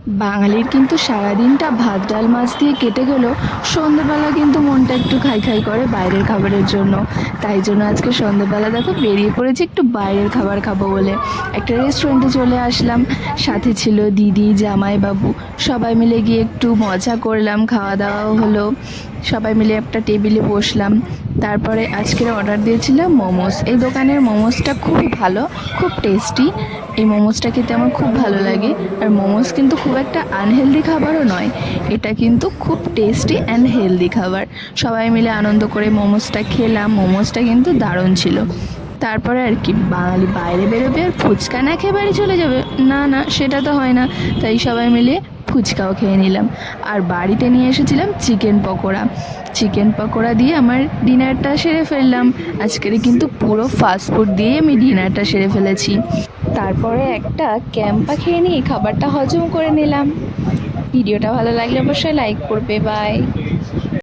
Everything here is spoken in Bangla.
বাঙালির কিন্তু সারাদিনটা ভাত ডাল মাছ দিয়ে কেটে গেলেও সন্ধ্যেবেলা কিন্তু মনটা একটু খাই খাই করে বাইরের খাবারের জন্য। তাই জন্য আজকে সন্ধ্যেবেলা দেখো বেরিয়ে পড়েছি একটু বাইরের খাবার খাবো বলে। একটা রেস্টুরেন্টে চলে আসলাম, সাথে ছিল দিদি জামাইবাবু, সবাই মিলে গিয়ে একটু মজা করলাম, খাওয়া দাওয়াও হলো, সবাই মিলে একটা টেবিলে বসলাম। তারপরে আজকের অর্ডার দিয়েছিলাম মোমোস। এই দোকানের মোমোসটা খুবই ভালো, খুব টেস্টি। এই মোমোসটা খেতে আমার খুব ভালো লাগে। আর মোমোস কিন্তু খুব একটা আনহেলদি খাবারও নয়, এটা কিন্তু খুব টেস্টি অ্যান্ড হেলদি খাবার। সবাই মিলে আনন্দ করে মোমোসটা খেলাম, মোমোসটা কিন্তু দারুণ ছিল। তারপরে আর কি, বাঙালি বাইরে বেরোবে আর ফুচকা না খেয়ে বাড়ি চলে যাবে? না না, সেটা তো হয় না। তাই সবাই মিলে ফুচকাও খেয়ে নিলাম। আর বাড়িতে নিয়ে এসেছিলাম চিকেন পকোড়া। চিকেন পকোড়া দিয়ে আমার ডিনারটা সেরে ফেললাম। আজকের কিন্তু পুরো ফাস্টফুড দিয়ে আমি ডিনারটা সেরে ফেলেছি। তারপরে একটা ক্যাম্পা খেয়ে নিয়ে খাবারটা হজম করে নিলাম। ভিডিওটা ভালো লাগলে অবশ্যই লাইক করবে। বাই।